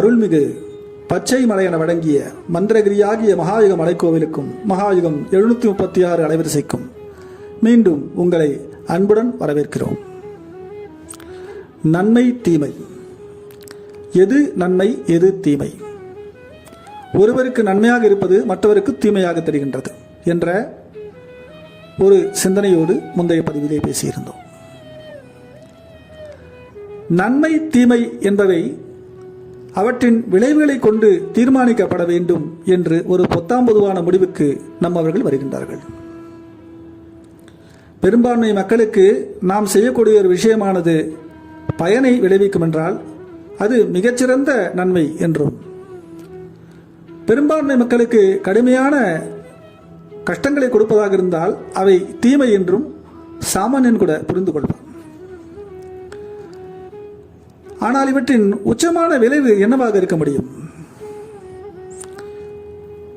அருள்மிகு பச்சை மலையென வழங்கிய மந்திரகிரியாகிய மகாயுக மலைக்கோவிலுக்கும் மகாயுகம் 736 அலைவரிசைக்கும் மீண்டும் உங்களை அன்புடன் வரவேற்கிறோம். நன்மை தீமை, எது நன்மை எது தீமை, ஒருவருக்கு நன்மையாக இருப்பது மற்றவருக்கு தீமையாக தெரிகின்றது என்ற ஒரு சிந்தனையோடு முந்தைய பதிவிலே பேசியிருந்தோம். நன்மை தீமை என்பவை அவற்றின் விளைவுகளை கொண்டு தீர்மானிக்கப்பட வேண்டும் என்று ஒரு பொத்தாம்பொதுவான முடிவுக்கு நம்மவர்கள் வருகின்றார்கள். பெரும்பான்மை மக்களுக்கு நாம் செய்யக்கூடிய ஒரு விஷயமானது பயனை விளைவிக்கும் என்றால் அது மிகச்சிறந்த நன்மை என்றும், பெரும்பான்மை மக்களுக்கு கடுமையான கஷ்டங்களை கொடுப்பதாக இருந்தால் அவை தீமை என்றும் சாமானியன் கூட புரிந்து கொள்வார். ஆனால் இவற்றின் உச்சமான விளைவு என்னவாக இருக்க முடியும்?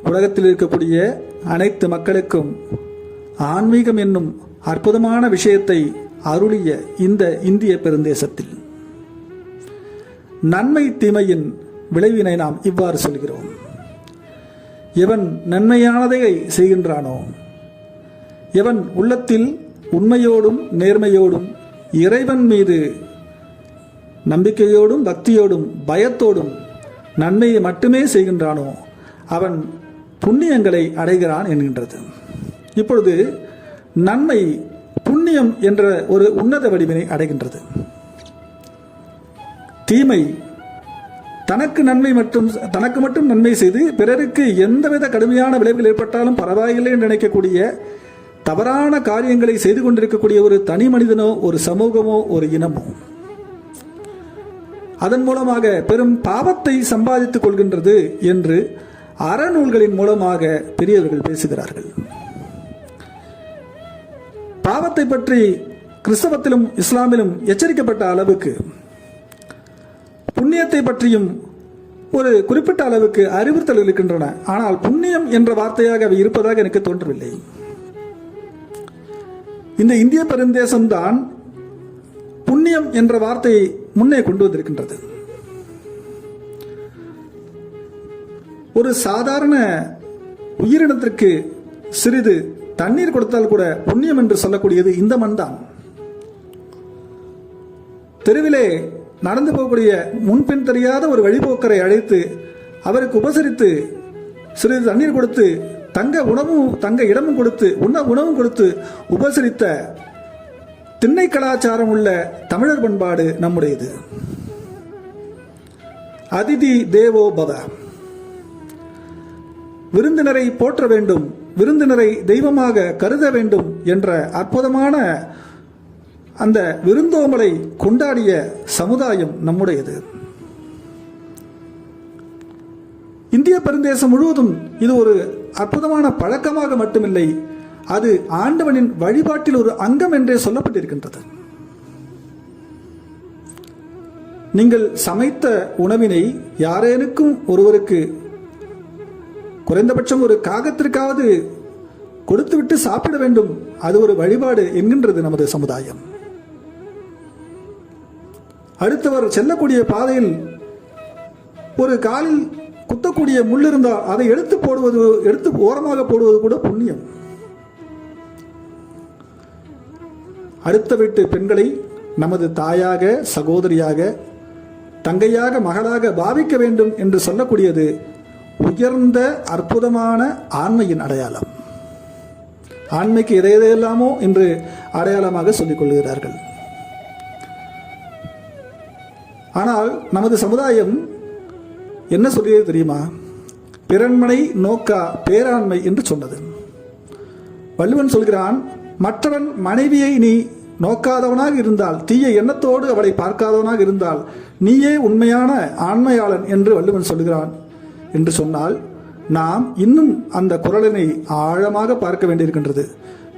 உலகத்தில் இருக்கக்கூடிய அனைத்து மக்களுக்கும் ஆன்மீகம் என்னும் அற்புதமான விஷயத்தை அருளிய இந்த இந்திய பெருந்தேசத்தில் நன்மை தீமையின் விளைவினை நாம் இவ்வாறு சொல்கிறோம். எவன் நன்மையானதை செய்கின்றானோ, எவன் உள்ளத்தில் உண்மையோடும் நேர்மையோடும் இறைவன் மீது நம்பிக்கையோடும் பக்தியோடும் பயத்தோடும் நன்மையை மட்டுமே செய்கின்றானோ அவன் புண்ணியங்களை அடைகிறான் என்கின்றது. இப்பொழுது நன்மை புண்ணியம் என்ற ஒரு உன்னத வடிவினை அடைகின்றது. தீமை தனக்கு மட்டும் நன்மை செய்து பிறருக்கு எந்தவித கடுமையான விளைவுகள் ஏற்பட்டாலும் பரவாயில்லை என்று நினைக்கக்கூடிய தவறான காரியங்களை செய்து கொண்டிருக்கக்கூடிய ஒரு தனி மனிதனோ ஒரு சமூகமோ ஒரு இனமோ அதன் மூலமாக பெரும் பாவத்தை சம்பாதித்துக் கொள்கின்றது என்று அறநூல்களின் மூலமாக பெரியவர்கள் பேசுகிறார்கள். பாவத்தை பற்றி கிறிஸ்தவத்திலும் இஸ்லாமிலும் எச்சரிக்கப்பட்ட அளவுக்கு புண்ணியத்தை பற்றியும் ஒரு குறிப்பிட்ட அளவுக்கு அறிவுறுத்தல் இருக்கின்றன. ஆனால் புண்ணியம் என்ற வார்த்தையாக அவை இருப்பதாக எனக்கு தோன்றவில்லை. இந்த இந்திய பெருந்தேசம்தான் புண்ணியம் என்ற வார்த்தையை முன்னே கொண்டு வந்திருக்கின்றது. ஒரு சாதாரண உயிரினத்திற்கு சிறிது தண்ணீர் கொடுத்தால் கூட புண்ணியம் என்று சொல்லக்கூடியது இந்த மண் தான். தெருவிலே நடந்து போகக்கூடிய முன்பின் தெரியாத ஒரு வழிபோக்கரை அழைத்து அவருக்கு உபசரித்து சிறிது தண்ணீர் கொடுத்து தங்க இடமும் கொடுத்து உணவும் கொடுத்து உபசரித்த திண்ணை கலாச்சாரம் உள்ள தமிழர் பண்பாடு நம்முடையது. அதிதி தேவோ பவ, விருந்தினரை போற்ற வேண்டும், விருந்தினரை தெய்வமாக கருத வேண்டும் என்ற அற்புதமான அந்த விருந்தோம்பலை கொண்டாடிய சமுதாயம் நம்முடையது. இந்திய பெருந்தேசம் முழுவதும் இது ஒரு அற்புதமான பழக்கமாக மட்டுமில்லை, அது ஆண்டவனின் வழிபாட்டில் ஒரு அங்கம் என்றே சொல்லப்பட்டிருக்கின்றது. நீங்கள் சமைத்த உணவினை யாரேனுக்கும் ஒருவருக்கு குறைந்தபட்சம் ஒரு காகத்திற்காவது கொடுத்துவிட்டு சாப்பிட வேண்டும், அது ஒரு வழிபாடு என்கின்றது நமது சமுதாயம். அடுத்தவர் செல்லக்கூடிய பாதையில் ஒரு காலில் குத்தக்கூடிய முள் இருந்தால் அதை எடுத்து ஓரமாக போடுவது கூட புண்ணியம். அடுத்த வீட்டு பெண்களை நமது தாயாக, சகோதரியாக, தங்கையாக, மகளாக பாவிக்க வேண்டும் என்று சொல்லக்கூடியது உயர்ந்த அற்புதமான ஆண்மையின் அடையாளம். ஆண்மைக்கு எதையெல்லாமோ என்று அடையாளமாக சொல்லிக் கொள்கிறார்கள். ஆனால் நமது சமுதாயம் என்ன சொல்லியது தெரியுமா? பிறன்மனை நோக்கா பேராண்மை என்று சொன்னது. வள்ளுவன் சொல்கிறான், மற்றவன் மனைவியை நீ நோக்காதவனாக இருந்தால், தீய எண்ணத்தோடு அவளை பார்க்காதவனாக இருந்தால் நீயே உண்மையான ஆண்மையாளன் என்று வள்ளுவன் சொல்கிறான் என்று சொன்னால், நாம் இன்னும் அந்த குரலினை ஆழமாக பார்க்க வேண்டியிருக்கின்றது.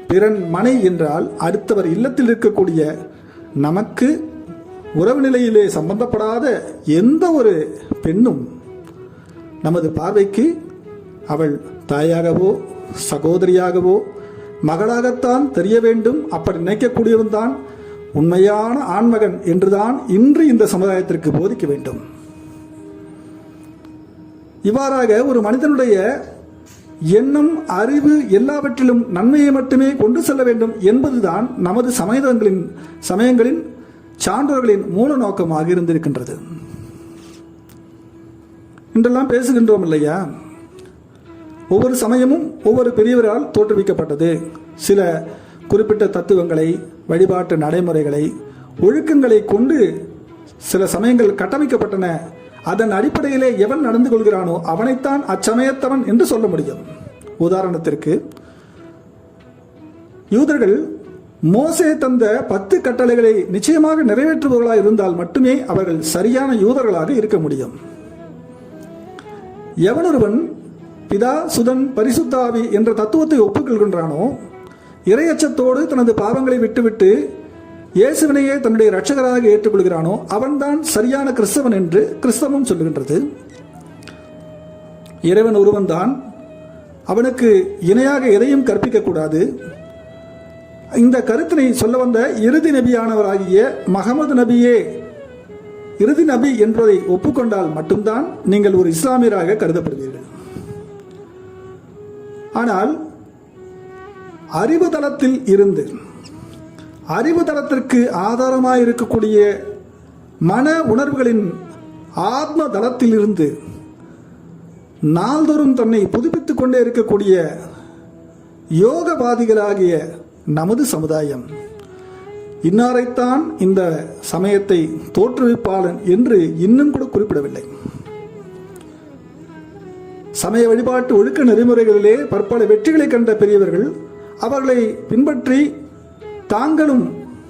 பிறன் மனை என்றால் அடுத்தவர் இல்லத்தில் இருக்கக்கூடிய நமக்கு உறவு நிலையிலே சம்பந்தப்படாத எந்த ஒரு பெண்ணும் நமது பார்வைக்கு அவள் தாயாகவோ சகோதரியாகவோ மகளாகத்தான் தெரிய வேண்டும். அப்படி நினைக்கக்கூடியவன் தான் உண்மையான ஆண்மகன் என்றுதான் இன்று இந்த சமுதாயத்திற்கு போதிக்க வேண்டும். இவ்வாறாக ஒரு மனிதனுடைய எண்ணம், அறிவு எல்லாவற்றிலும் நன்மையை மட்டுமே கொண்டு செல்ல வேண்டும் என்பதுதான் நமது சமயங்களின் சான்றோர்களின் மூல நோக்கமாக இருந்திருக்கின்றது. இன்றெல்லாம் பேசுகின்றோம் இல்லையா? ஒவ்வொரு சமயமும் ஒவ்வொரு பெரியவரால் தோற்றுவிக்கப்பட்டது. சில குறிப்பிட்ட தத்துவங்களை, வழிபாட்டு நடைமுறைகளை, ஒழுக்கங்களை கொண்டு சில சமயங்கள் கட்டமைக்கப்பட்டன. அதன் அடிப்படையிலே எவன் நடந்து கொள்கிறானோ அவனைத்தான் அச்சமயத்தவன் என்று சொல்ல முடியும். உதாரணத்திற்கு, யூதர்கள் மோசே தந்த 10 கட்டளைகளை நிச்சயமாக நிறைவேற்றுபவர்களாக இருந்தால் மட்டுமே அவர்கள் சரியான யூதர்களாக இருக்க முடியும். எவனொருவன் பிதா, சுதன், பரிசுத்த ஆவி என்ற தத்துவத்தை ஒப்புக்கொள்கின்றானோ, இறையச்சத்தோடு தனது பாவங்களை விட்டுவிட்டு இயேசுவினையே தன்னுடைய இரட்சகராக ஏற்றுக்கொள்கிறானோ அவன்தான் சரியான கிறிஸ்தவன் என்று கிறிஸ்தவம் சொல்லுகின்றது. இறைவன் ஒருவன்தான், அவனுக்கு இணையாக எதையும் கற்பிக்கக்கூடாது. இந்த கருத்தினை சொல்ல வந்த இறுதி நபியானவராகிய மஹமது நபியே இறுதி நபி என்பதை ஒப்புக்கொண்டால் மட்டும்தான் நீங்கள் ஒரு இஸ்லாமியராக கருதப்படுவீர்கள். ஆனால் அறிவு தளத்தில் இருந்து, அறிவு தளத்திற்கு ஆதாரமாக இருக்கக்கூடிய மன உணர்வுகளின் ஆத்ம தளத்தில் இருந்து நாள்தோறும் தன்னை புதுப்பித்துக் கொண்டே இருக்கக்கூடிய யோகவாதிகளாகிய நமது சமுதாயம் இன்னாரைத்தான் இந்த சமயத்தை தோற்றுவிப்பாளன் என்று இன்னும் கூட குறிப்பிடவில்லை. சமய வழிபாட்டு ஒழுக்க நெறிமுறைகளிலே பற்பல வெற்றிகளை கண்ட பெரியவர்கள் அவர்களை பின்பற்றி தாங்களும்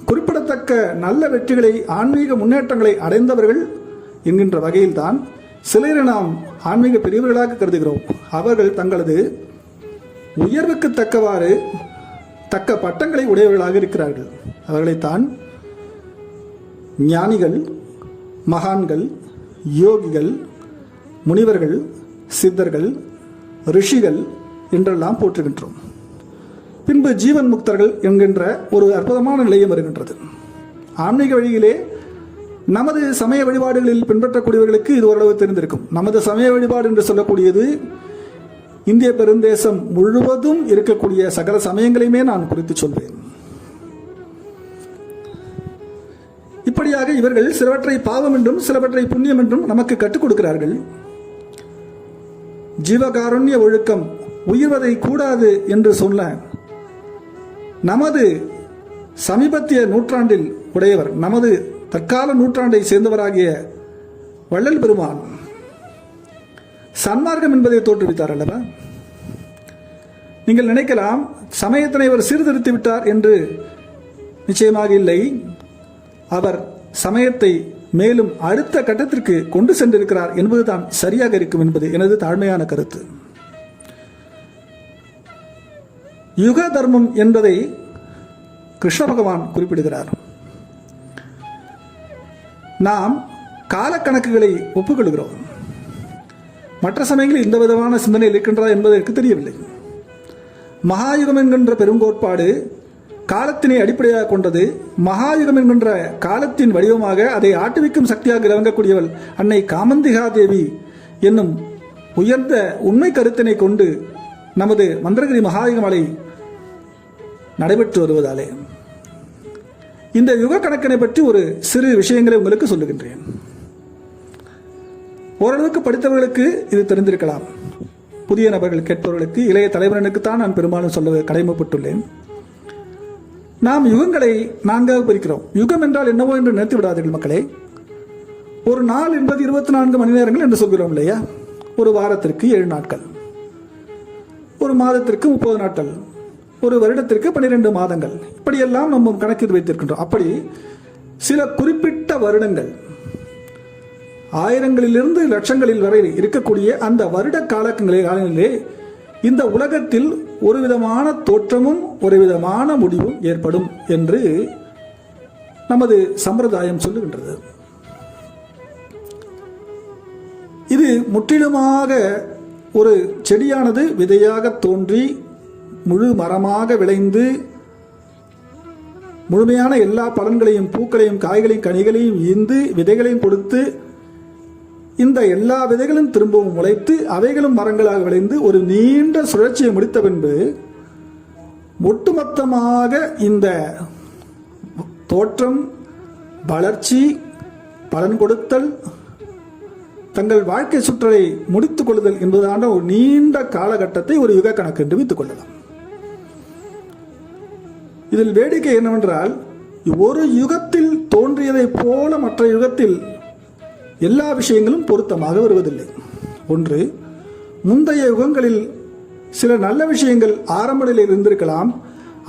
குறிப்பிடத்தக்க நல்ல வெற்றிகளை, ஆன்மீக முன்னேற்றங்களை அடைந்தவர்கள் என்கின்ற வகையில்தான் சிலரை நாம் ஆன்மீக பெரியவர்களாக கருதுகிறோம். அவர்கள் தங்களது உயர்வுக்கு தக்கவாறு தக்க பட்டங்களை உடையவர்களாக இருக்கிறார்கள். அவர்களைத்தான் ஞானிகள், மகான்கள், யோகிகள், முனிவர்கள், சித்தர்கள், ரிஷிகள் என்றெல்லாம் போற்றுகின்றோம். பின்பு ஜீவன் முக்தர்கள் என்கின்ற ஒரு அற்புதமான நிலையம் வருகின்றது. ஆன்மீக வழியிலே நமது சமய வழிபாடுகளில் பின்பற்றக்கூடியவர்களுக்கு இது ஓரளவு தெரிந்திருக்கும். நமது சமய வழிபாடு என்று சொல்லக்கூடியது இந்திய பெருந்தேசம் முழுவதும் இருக்கக்கூடிய சகல சமயங்களையுமே நான் குறித்து சொல்வேன். இப்படியாக இவர்கள் சிலவற்றை பாவம் என்றும் சிலவற்றை புண்ணியம் என்றும் நமக்கு கற்றுக் கொடுக்கிறார்கள். ஜீவகாருண்ய ஒழுக்கம் உயிர்வதை கூடாது என்று சொன்ன நமது சமீபத்திய நூற்றாண்டில் உடையவர், நமது தற்கால நூற்றாண்டை சேர்ந்தவராகிய வள்ளல் பெருமான் சன்மார்க்கம் என்பதை தோற்றுவித்தார் அல்லவா? நீங்கள் நினைக்கலாம் சமயத்தினை அவர் சீர்திருத்தி விட்டார் என்று. நிச்சயமாக இல்லை. அவர் சமயத்தை மேலும் அடுத்த கட்டத்திற்கு கொண்டு சென்றிருக்கிறார் என்பதுதான் சரியாக இருக்கும் என்பது எனது தாழ்மையான கருத்து. யுக தர்மம் என்பதை கிருஷ்ண பகவான் குறிப்பிடுகிறார். நாம் காலக்கணக்குகளை ஒப்புக்கொள்கிறோம். மற்ற சமயங்களில் இந்த விதமான சிந்தனை இருக்கின்றதா என்பது எனக்கு தெரியவில்லை. மகாயுகம் என்கின்ற பெருங்கோட்பாடு காலத்தினை அடிப்படையாக கொண்டது. மகாயுகம் என்கின்ற காலத்தின் வடிவமாக அதை ஆட்டுவிக்கும் சக்தியாக விளங்கக்கூடியவள் அன்னை காமந்திகா தேவி என்னும் உயர்ந்த உண்மை கருத்தினை கொண்டு நமது மந்திரகிரி மகாயுகமலை நடைபெற்று வருவதாலே இந்த யுக கணக்கினை பற்றி ஒரு சிறு விஷயங்களை உங்களுக்கு சொல்லுகின்றேன். ஓரளவுக்கு படித்தவர்களுக்கு இது தெரிந்திருக்கலாம். புதிய நபர்கள் கேட்பவர்களுக்கு, இளைய தலைவர்களுக்குத்தான் நான் பெரும்பாலும் சொல்ல கடமைப்பட்டுள்ளேன். நாம் யுகங்களை 4ஆக பிரிக்கிறோம். யுகம் என்றால் என்னவோ என்று நினைத்து விடாதீர்கள் மக்களே. ஒரு நாள் என்பது 24 மணி நேரங்கள் என்று சொல்கிறோம் இல்லையா? ஒரு வாரத்திற்கு 7 நாட்கள், ஒரு மாதத்திற்கு 30 நாட்கள், ஒரு வருடத்திற்கு 12 மாதங்கள், இப்படியெல்லாம் நம்ம கணக்கில் வைத்திருக்கின்றோம். அப்படி சில குறிப்பிட்ட வருடங்கள், ஆயிரங்களிலிருந்து லட்சங்களில் வரை இருக்கக்கூடிய அந்த வருட காலங்களிலே இந்த உலகத்தில் ஒரு விதமான தோற்றமும் ஒரு விதமான முடிவும் ஏற்படும் என்று நமது சம்பிரதாயம் சொல்லுகின்றது. இது முற்றிலுமாக ஒரு செடியானது விதையாக தோன்றி முழு மரமாக விளைந்து முழுமையான எல்லா பலன்களையும், பூக்களையும், காய்களையும், கனிகளையும் ஈந்து விதைகளையும் கொடுத்து இந்த எல்லா விதைகளும் திரும்பவும் முளைத்து அவைகளும் மரங்களாக விளைந்து ஒரு நீண்ட சுழற்சியை முடித்த பின்பு ஒட்டுமொத்தமாக இந்த தோற்றம், வளர்ச்சி, பலன் கொடுத்தல், தங்கள் வாழ்க்கை சுற்றலை முடித்துக் கொள்ளுதல் என்பதான ஒரு நீண்ட காலகட்டத்தை ஒரு யுக கணக்கு என்று வைத்துக் கொள்ளலாம். இதில் வேடிக்கை என்னவென்றால், ஒரு யுகத்தில் தோன்றியதை போல மற்ற யுகத்தில் எல்லா விஷயங்களும் பொருத்தமாக வருவதில்லை. ஒன்று, முந்தைய யுகங்களில் சில நல்ல விஷயங்கள் ஆரம்ப நிலையில் இருந்திருக்கலாம்,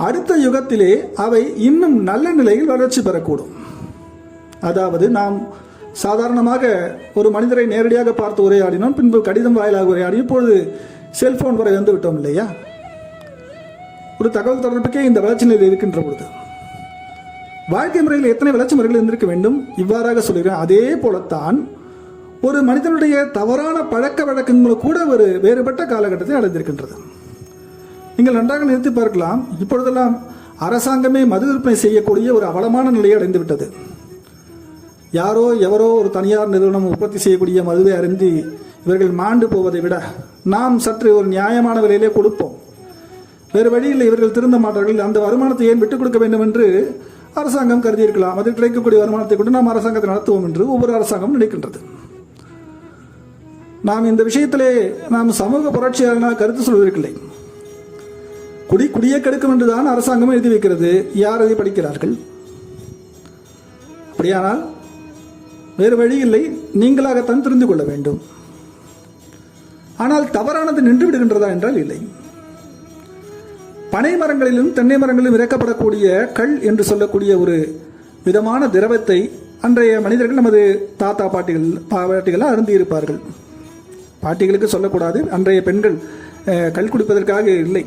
அடுத்த யுகத்திலே அவை இன்னும் நல்ல நிலையில் வளர்ச்சி பெறக்கூடும். அதாவது நாம் சாதாரணமாக ஒரு மனிதரை நேரடியாக பார்த்து உரையாடினோம், பின்பு கடிதம் வாயிலாக உரையாடி, இப்பொழுது செல்போன் வரை வந்து விட்டோம் இல்லையா? ஒரு தகவல் தொடர்புக்கே இந்த வளர்ச்சி நிலையில் இருக்கின்ற பொழுது வாழ்க்கை முறையில் எத்தனை வளர்ச்சி முறைகள் இருந்திருக்க வேண்டும்? இவ்வாறாக சொல்கிறேன். அதே போலத்தான் ஒரு மனிதனுடைய தவறான பழக்க வழக்கங்களும் கூட ஒரு வேறுபட்ட காலகட்டத்தை அடைந்திருக்கின்றது. நீங்கள் நன்றாக நிறுத்தி பார்க்கலாம். இப்பொழுதெல்லாம் அரசாங்கமே மது விற்பனை செய்யக்கூடிய ஒரு அவலமான நிலையை அடைந்து விட்டது. யாரோ எவரோ ஒரு தனியார் நிறுவனம் உற்பத்தி செய்யக்கூடிய மதுவை அருந்தி இவர்கள் மாண்டு போவதை விட நாம் சற்று ஒரு நியாயமான விலையிலே கொடுப்போம், வேறு வழியில் இவர்கள் திருந்த மாட்டார்கள், அந்த வருமானத்தை ஏன் விட்டுக் கொடுக்க வேண்டும் என்று அரசாங்கம் கருதியிருக்கலாம். அதில் கிடைக்கக்கூடிய வருமானத்தை கொண்டு நாம் அரசாங்கத்தை நடத்துவோம் என்று ஒவ்வொரு அரசாங்கமும் நினைக்கின்றது. நாம் இந்த விஷயத்திலே நாம் சமூக புரட்சியாளர்களாக கருத்து சொல்வதற்கில்லை. குடியே கெடுக்கும் என்றுதான் அரசாங்கம் எழுதி வைக்கிறது. யார் அதை படிக்கிறார்கள்? அப்படியானால் வேறு வழி இல்லை, நீங்களாகத்தான் தெரிந்து கொள்ள வேண்டும். ஆனால் தவறானது நின்று விடுகின்றதா என்றால் இல்லை. பனை மரங்களிலும் தென்னை மரங்களிலும் இறக்கப்படக்கூடிய கள் என்று சொல்லக்கூடிய ஒரு விதமான திரவத்தை அன்றைய மனிதர்கள், நமது தாத்தா பாட்டிகள் அருந்தி இருப்பார்கள். பாட்டிகளுக்கு சொல்லக்கூடாது, அன்றைய பெண்கள் கள் குடிப்பதற்காக இல்லை,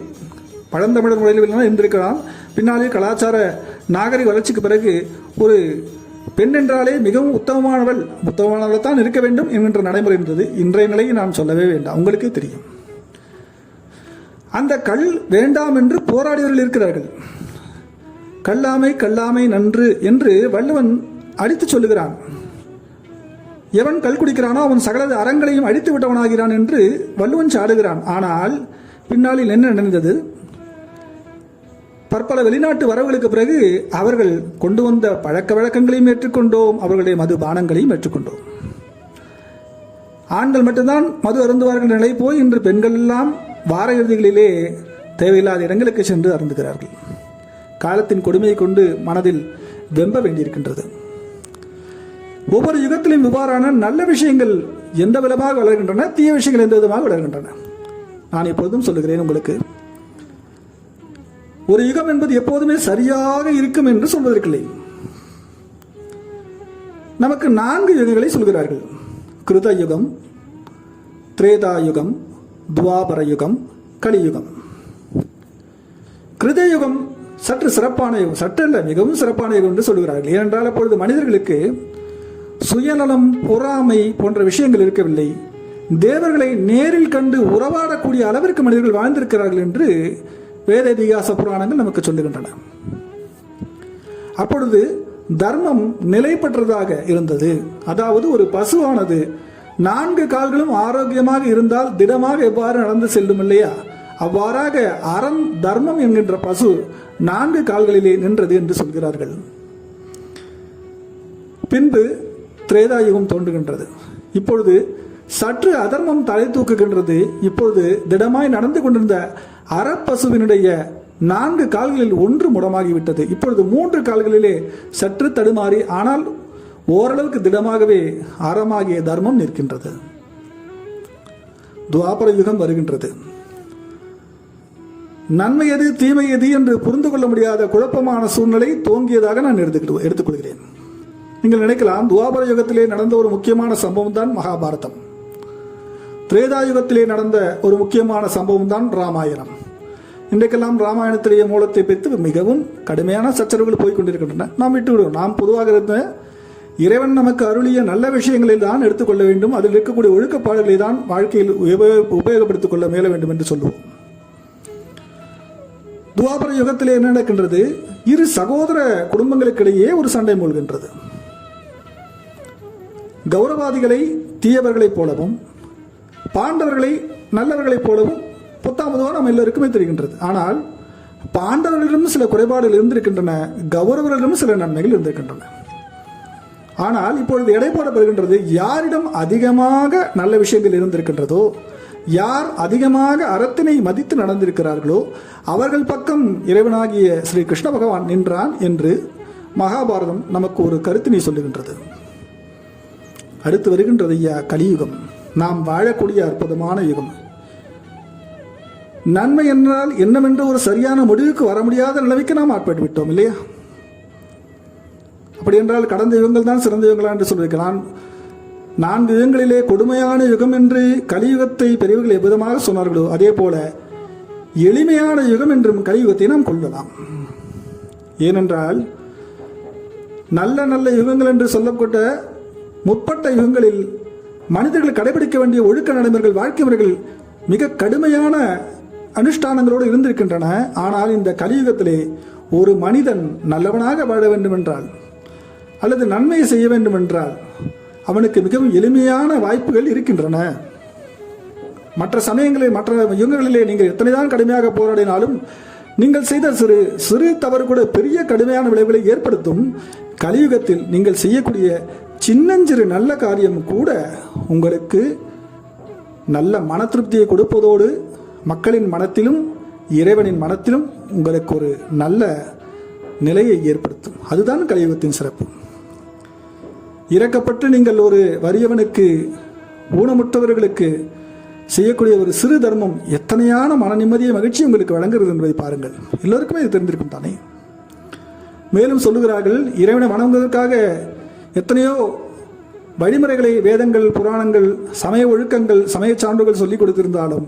பழந்தமிழர் முறையில் இருந்திருக்கலாம். பின்னாலே கலாச்சார நாகரிக வளர்ச்சிக்கு பிறகு ஒரு பெண் என்றாலே மிகவும் உத்தமமானவள் தான் இருக்க வேண்டும் என்கின்ற நடைமுறை இருந்தது. இன்றைய நிலையை நான் சொல்லவே வேண்டாம், உங்களுக்கே தெரியும். அந்த கல் வேண்டாம் என்று போராடியவர்கள் இருக்கிறார்கள். கல்லாமை நன்று என்று வள்ளுவன் அடித்து சொல்லுகிறான். எவன் கல் குடிக்கிறானோ அவன் சகல அறங்களையும் அழித்து விட்டவனாகிறான் என்று வள்ளுவன் சாடுகிறான். ஆனால் பின்னாளில் என்ன நடந்தது? பற்பல வெளிநாட்டு வரவுகளுக்கு பிறகு அவர்கள் கொண்டு வந்த பழக்க வழக்கங்களையும் ஏற்றுக்கொண்டோம், அவர்களுடைய மது பானங்களையும் ஏற்றுக்கொண்டோம். ஆண்கள் மட்டும்தான் மது அருந்துவார்கள் நிலை போய் இன்று பெண்கள் எல்லாம் வார இறுதிகளிலே தேவையில்லாத இடங்களுக்கு சென்று அருந்துகிறார்கள். காலத்தின் கொடுமையை கொண்டு மனதில் வெம்ப வேண்டியிருக்கின்றது. ஒவ்வொரு யுகத்திலும் இவ்வாறான நல்ல விஷயங்கள் எந்த விதமாக வளர்கின்றன, தீய விஷயங்கள் எந்த விதமாக வளர்கின்றன. நான் எப்போதும் சொல்லுகிறேன் உங்களுக்கு, ஒரு யுகம் என்பது எப்போதுமே சரியாக இருக்கும் என்று சொல்வதற்கில்லை. நமக்கு 4 யுகங்களை சொல்கிறார்கள். கிருத யுகம், திரேதா யுகம், துவாபர யுகம், கலியுகம். கிருத யுகம் சற்று சிறப்பான யுகம், சற்றல்ல மிகவும் சிறப்பான யுகம் என்று சொல்கிறார்கள். ஏனென்றால் அப்பொழுது மனிதர்களுக்கு சுயநலம், பொறாமை போன்ற விஷயங்கள் இருக்கவில்லை. தேவர்களை நேரில் கண்டு உறவாடக்கூடிய அளவிற்கு மனிதர்கள் வாழ்ந்திருக்கிறார்கள் என்று வேத இதிகாச புராணங்கள் நமக்கு சொல்லுகின்றன. அப்பொழுது தர்மம் நிலை பெற்றதாக இருந்தது. அதாவது ஒரு பசுவானது 4 கால்களும் ஆரோக்கியமாக இருந்தால் திடமாக எவ்வாறு நடந்து செல்லும் இல்லையா, அவ்வாறாக அறம் தர்மம் என்கின்ற பசு 4 கால்களிலே நின்றது என்று சொல்கிறார்கள். பின்பு திரேதாயுகம் தோன்றுகின்றது. இப்பொழுது சற்று அதர்மம் தலை தூக்குகின்றது. இப்பொழுது திடமாய் நடந்து கொண்டிருந்த அறப்பசுவினுடைய 4 கால்களில் ஒன்று முடமாகிவிட்டது. இப்பொழுது 3 கால்களிலே சற்று தடுமாறி, ஆனால் ஓரளவுக்கு திடமாகவே அறமாகிய தர்மம் நிற்கின்றது. துவாபர யுகம் வருகின்றது. நன்மை எது தீமை எது என்று புரிந்து கொள்ள முடியாத குழப்பமான சூழ்நிலை தோங்கியதாக நான் எடுத்துக்கொள்கிறேன். நீங்கள் நினைக்கலாம், துவாபர யுகத்திலே நடந்த ஒரு முக்கியமான சம்பவம் தான் மகாபாரதம், திரேதாயுகத்திலே நடந்த ஒரு முக்கியமான சம்பவம் தான் ராமாயணம். இன்றைக்கெல்லாம் ராமாயணத்திலேயே மூலத்தை பெற்று மிகவும் கடுமையான சச்சரவுகள் போய்கொண்டிருக்கின்றன. நாம் விட்டுவிடுவோம். நாம் பொதுவாக இருந்த இறைவன் நமக்கு அருளிய நல்ல விஷயங்களை தான் எடுத்துக்கொள்ள வேண்டும், அதில் இருக்கக்கூடிய ஒழுக்கப்பாடுகளை தான் வாழ்க்கையில் உபயோகப்படுத்திக் கொள்ள மேல வேண்டும் என்று சொல்லுவோம். துவாபர யுகத்திலே என்ன நடக்கின்றது? இரு சகோதர குடும்பங்களுக்கிடையே ஒரு சண்டை மூழ்கின்றது. கௌரவாதிகளை தீயவர்களைப் போலவும் பாண்டவர்களை நல்லவர்களைப் போலவும் பொத்தாமதுவாக நம்ம எல்லோருக்குமே தெரிகின்றது. ஆனால் பாண்டவர்களிடம் சில குறைபாடுகள் இருந்திருக்கின்றன, கௌரவர்களிடம் சில நன்மைகள் இருந்திருக்கின்றன. ஆனால் இப்பொழுது எடை போடப்படுகின்றது, யாரிடம் அதிகமாக நல்ல விஷயங்கள் இருந்திருக்கின்றதோ, யார் அதிகமாக அறத்தினை மதித்து நடந்திருக்கிறார்களோ அவர்கள் பக்கம் இறைவனாகிய ஸ்ரீ கிருஷ்ண பகவான் நின்றான் என்று மகாபாரதம் நமக்கு ஒரு கருத்தினை சொல்லுகின்றது. அடுத்து வருகின்றது ஐயா கலியுகம், நாம் வாழக்கூடிய அற்புதமான யுகம். நன்மை என்றால் என்னவென்று ஒரு சரியான முடிவுக்கு வர முடியாத நிலைமைக்கு நாம் ஆட்பட்டு விட்டோம் இல்லையா? அப்படி என்றால் கடந்த யுகங்கள் தான் சிறந்த யுகங்களா என்று சொல்லியிருக்கிறான். 4 யுகங்களிலே கொடுமையான யுகம் என்று கலியுகத்தை பெரியவர்கள் எவ்விதமாக சொன்னார்களோ அதே போல எளிமையான யுகம் என்றும் கலியுகத்தை நாம் கொள்ளலாம். ஏனென்றால் நல்ல நல்ல யுகங்கள் என்று சொல்லப்பட்ட முற்பட்ட யுகங்களில் மனிதர்கள் கடைபிடிக்க வேண்டிய ஒழுக்க நடைமுறைகள், வாழ்க்கை முறைகள் மிக கடுமையான அனுஷ்டானங்களோடு இருந்திருக்கின்றன. ஆனால் இந்த கலியுகத்திலே ஒரு மனிதன் நல்லவனாக வாழ வேண்டும் என்றால் அல்லது நன்மையை செய்ய வேண்டும் என்றால் அவனுக்கு மிகவும் எளிமையான வாய்ப்புகள் இருக்கின்றன. மற்ற சமயங்களில் மற்ற யுகங்களிலே நீங்கள் எத்தனைதான் கடுமையாக போராடினாலும் நீங்கள் செய்த சிறு சிறு தவறு கூட பெரிய கடுமையான விளைவுகளை ஏற்படுத்தும். கலியுகத்தில் நீங்கள் செய்யக்கூடிய சின்னஞ்சிறு நல்ல காரியம் கூட உங்களுக்கு நல்ல மன திருப்தியை கொடுப்பதோடு மக்களின் மனத்திலும் இறைவனின் மனத்திலும் உங்களுக்கு ஒரு நல்ல நிலையை ஏற்படுத்தும். அதுதான் கலியுகத்தின் சிறப்பு. இறக்கப்பட்டு நீங்கள் ஒரு வறியவனுக்கு, ஊனமுற்றவர்களுக்கு செய்யக்கூடிய ஒரு சிறு தர்மம் எத்தனையான மன நிம்மதியை, மகிழ்ச்சி உங்களுக்கு வழங்குகிறது என்பதை பாருங்கள். எல்லோருக்குமே இது தெரிந்திருக்கும் தானே. மேலும் சொல்லுகிறார்கள், இறைவனை வணங்குவதற்காக எத்தனையோ வழிமுறைகளை வேதங்கள், புராணங்கள், சமய ஒழுக்கங்கள், சமய சான்றுகள் சொல்லிக் கொடுத்திருந்தாலும்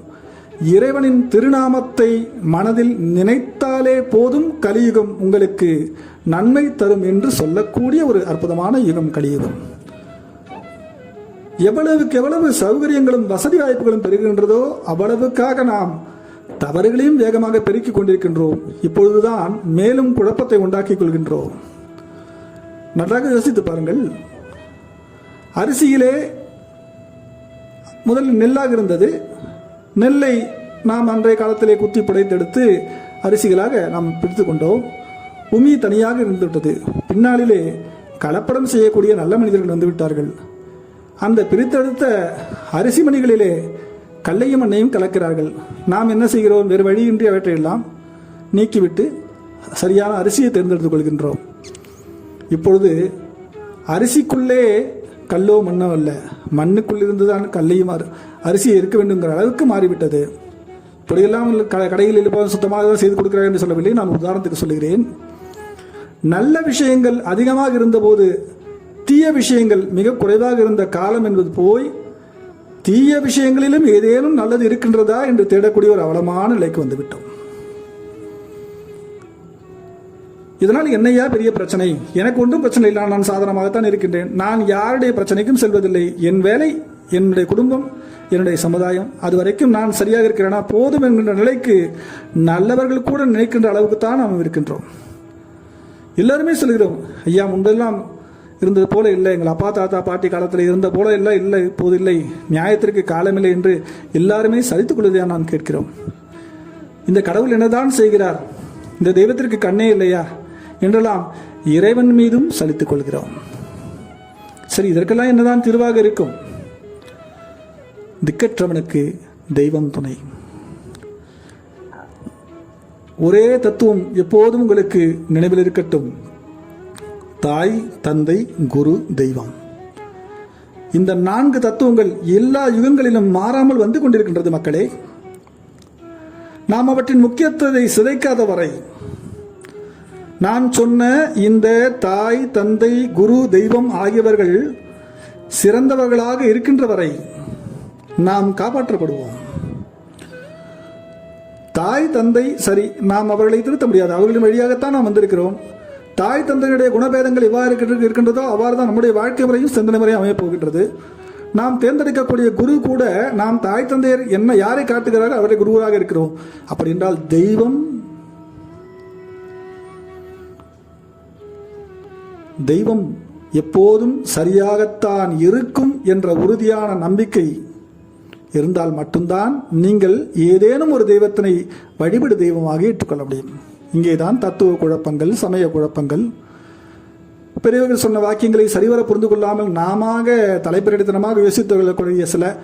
இறைவனின் திருநாமத்தை மனதில் நினைத்தாலே போதும் கலியுகம் உங்களுக்கு நன்மை தரும் என்று சொல்லக்கூடிய ஒரு அற்புதமான யுகம் கலியுகம். எவ்வளவுக்கு எவ்வளவு சௌகரியங்களும் வசதி வாய்ப்புகளும் பெருகின்றதோ அவ்வளவுக்காக நாம் தவறுகளையும் வேகமாக பெருக்கிக் கொண்டிருக்கின்றோம். இப்பொழுதுதான் மேலும் குழப்பத்தை உண்டாக்கிக் கொள்கின்றோம். நன்றாக யோசித்து பாருங்கள். அரிசியிலே முதலில் நெல்லாக இருந்தது. நெல்லை நாம் அன்றைய காலத்திலே குத்தி புடைத்தெடுத்து அரிசிகளாக நாம் பிடித்து கொண்டோம். உமி தனியாக இருந்துவிட்டது. பின்னாளிலே கலப்படம் செய்யக்கூடிய நல்ல மனிதர்கள் வந்துவிட்டார்கள். அந்த பிரித்தெடுத்த அரிசி மணிகளிலே கல்லையும் மண்ணையும் கலக்கிறார்கள். நாம் என்ன செய்கிறோம்? வேறு வழியின்றி அவற்றையெல்லாம் நீக்கிவிட்டு சரியான அரிசியை தேர்ந்தெடுத்துக் கொள்கின்றோம். இப்பொழுது அரிசிக்குள்ளே கல்லோ மண்ணோ அல்ல, மண்ணுக்குள் இருந்துதான் கல்லையும் அரிசியை இருக்க வேண்டுங்கிற அளவுக்கு மாறிவிட்டது. இப்படியெல்லாம் கடையில் சுத்தமாக செய்து கொடுக்கிறார்கள் என்று சொல்லவில்லை. நான் உதாரணத்துக்கு சொல்லுகிறேன். நல்ல விஷயங்கள் அதிகமாக இருந்தபோது தீய விஷயங்கள் மிக குறைவாக இருந்த காலம் என்பது போய் தீய விஷயங்களிலும் ஏதேனும் நல்லது இருக்கின்றதா என்று தேடக்கூடிய ஒரு அவலமான நிலைக்கு வந்துவிட்டோம். இதனால் என்னையா பெரிய பிரச்சனை? எனக்கு ஒன்றும் பிரச்சனை இல்லை, நான் சாதாரணமாகத்தான் இருக்கின்றேன். நான் யாருடைய பிரச்சனைக்கும் செல்வதில்லை. என் வேலை, என்னுடைய குடும்பம், என்னுடைய சமுதாயம், அது வரைக்கும் நான் சரியாக இருக்கிறேனா போதும் என்கின்ற நிலைக்கு நல்லவர்கள் கூட நினைக்கின்ற அளவுக்கு தான் நாம் இருக்கின்றோம். எல்லாருமே சொல்கிறோம், ஐயா முன்பெல்லாம் இருந்தது போல இல்லை, எங்கள் அப்பா தாத்தா பாட்டி காலத்தில் இருந்த போல இல்லை, இல்லை இப்போது இல்லை, நியாயத்திற்கு காலமில்லை என்று எல்லாருமே சலித்துக் கொள்வதையா நான் கேட்கிறோம். இந்த கடவுள் என்னதான் செய்கிறார்? இந்த தெய்வத்திற்கு கண்ணே இல்லையா என்றெல்லாம் இறைவன் மீதும் சலித்துக் கொள்கிறோம். சரி, இதற்கெல்லாம் என்னதான் தீர்வாக இருக்கும்? திக்கற்றவனுக்கு தெய்வம் துணை. ஒரே தத்துவம் எப்போதும் உங்களுக்கு நினைவில் இருக்கட்டும். தாய், தந்தை, குரு, தெய்வம். இந்த 4 தத்துவங்கள் எல்லா யுகங்களிலும் மாறாமல் வந்து கொண்டிருக்கின்றது மக்களே. நாம் அவற்றின் முக்கியத்துவத்தை சிதைக்காத வரை, நான் சொன்ன இந்த தாய், தந்தை, குரு, தெய்வம் ஆகியவர்கள் சிறந்தவர்களாக இருக்கின்ற வரை நாம் காப்பாற்றப்படுவோம். தாய், தந்தை சரி, நாம் அவர்களை திருத்த முடியாது. அவர்களின் வழியாகத்தான் நாம் வந்திருக்கிறோம். தாய் தந்தையுடைய குணபேதங்கள் எவ்வாறு இருக்கின்றதோ அவ்வாறு தான் நம்முடைய வாழ்க்கை முறையும் சிந்தனை முறையும் அமையப் போகின்றது. நாம் தேர்ந்தெடுக்கக்கூடிய குரு கூட நாம் தாய் தந்தையர் என்ன யாரை காட்டுகிறார்கள் அவரை குருவாக இருக்கிறோம். அப்படி என்றால் தெய்வம் எப்போதும் சரியாகத்தான் இருக்கும் என்ற உறுதியான நம்பிக்கை இருந்தால் மட்டும்தான் நீங்கள் ஏதேனும் ஒரு தெய்வத்தினை வழிபடு தெய்வமாக ஏற்றுக்கொள்ள முடியும். இங்கேதான் தத்துவ குழப்பங்கள், சமய குழப்பங்கள், பெரியவர்கள் சொன்ன வாக்கியங்களை சரிவர புரிந்து கொள்ளாமல் நாம தலைப்பெருத்தனமாக யோசித்து கொள்ளக்கூடிய சில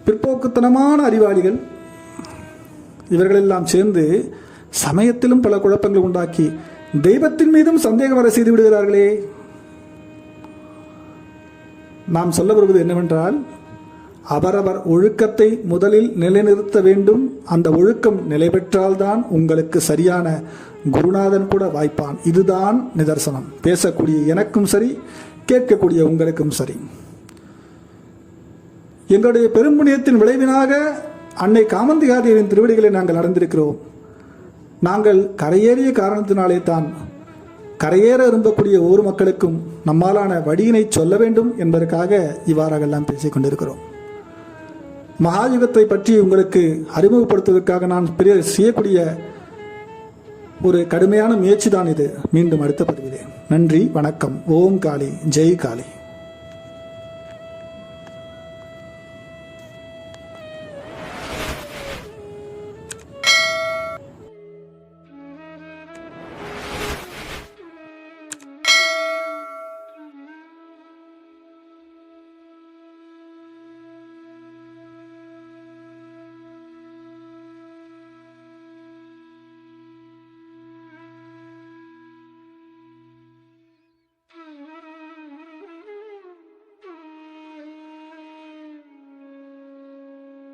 பிற்போக்குத்தனமான அறிவாளிகள் இவர்களெல்லாம் சேர்ந்து சமயத்திலும் பல குழப்பங்கள் உண்டாக்கி தெய்வத்தின் மீதும் சந்தேகம் வர செய்து விடுகிறார்களே. நாம் சொல்ல வருவது என்னவென்றால், அவரவர் ஒழுக்கத்தை முதலில் நிலைநிறுத்த வேண்டும். அந்த ஒழுக்கம் நிலை பெற்றால்தான் உங்களுக்கு சரியான குருநாதன் கூட வாய்ப்பான். இதுதான் நிதர்சனம். பேசக்கூடிய எனக்கும் சரி, கேட்கக்கூடிய உங்களுக்கும் சரி. எங்களுடைய பெரும்புண்ணியத்தின் விளைவினாக அன்னை காமந்திகாதேவியின் திருவடிகளை நாங்கள் அடைந்திருக்கிறோம். நாங்கள் கரையேறிய காரணத்தினாலே தான் கரையேற விரும்பக்கூடிய ஒவ்வொரு மக்களுக்கும் நம்மாலான வழியினை சொல்ல வேண்டும் என்பதற்காக இவ்வாறாக எல்லாம் பேசிக் கொண்டிருக்கிறோம். மகாயுகத்தை பற்றி உங்களுக்கு அறிமுகப்படுத்துவதற்காக நான் செய்யக்கூடிய ஒரு கடுமையான முயற்சி தான் இது. மீண்டும் அடுத்த பதிவிலே. நன்றி, வணக்கம். ஓம் காளி, ஜெய் காளி.